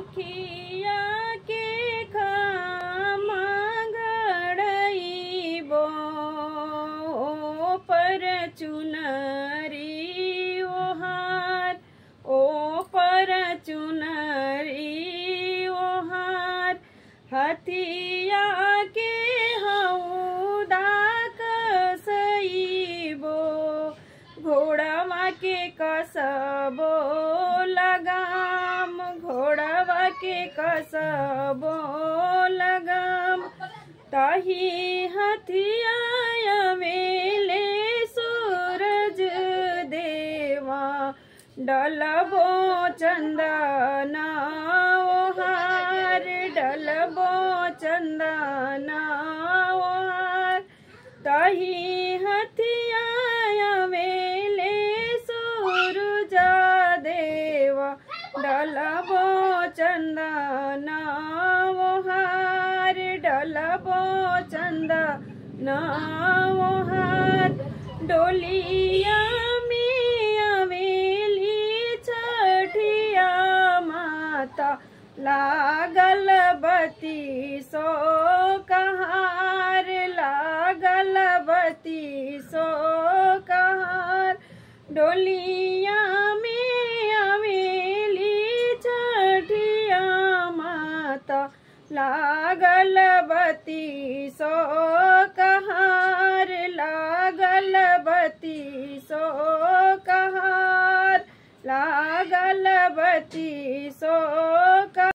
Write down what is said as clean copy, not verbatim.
उखिया के खामा गड़इबो पर चुनरी ओहार ओ पर चुनरी ओहार हथिया के हौदा कसइबो घोड़वा के कसबो लगाम घोड़वा के कसबो लगाम ताही हथिया मेले सूरज देवा डलबो चंदना ओहार डलबो चंदना ओहार ताही हथिया मेले सूरज देवा डलबो चंदना ओहार डलबो चंदना ओहार डोलिया में अवेली छठिया माता लागल बती सो कहार लागल बती सो कहार डोलिया में अवेली छठिया माता लागल बती सो कहार लागल बती सो कहार लागल बती सो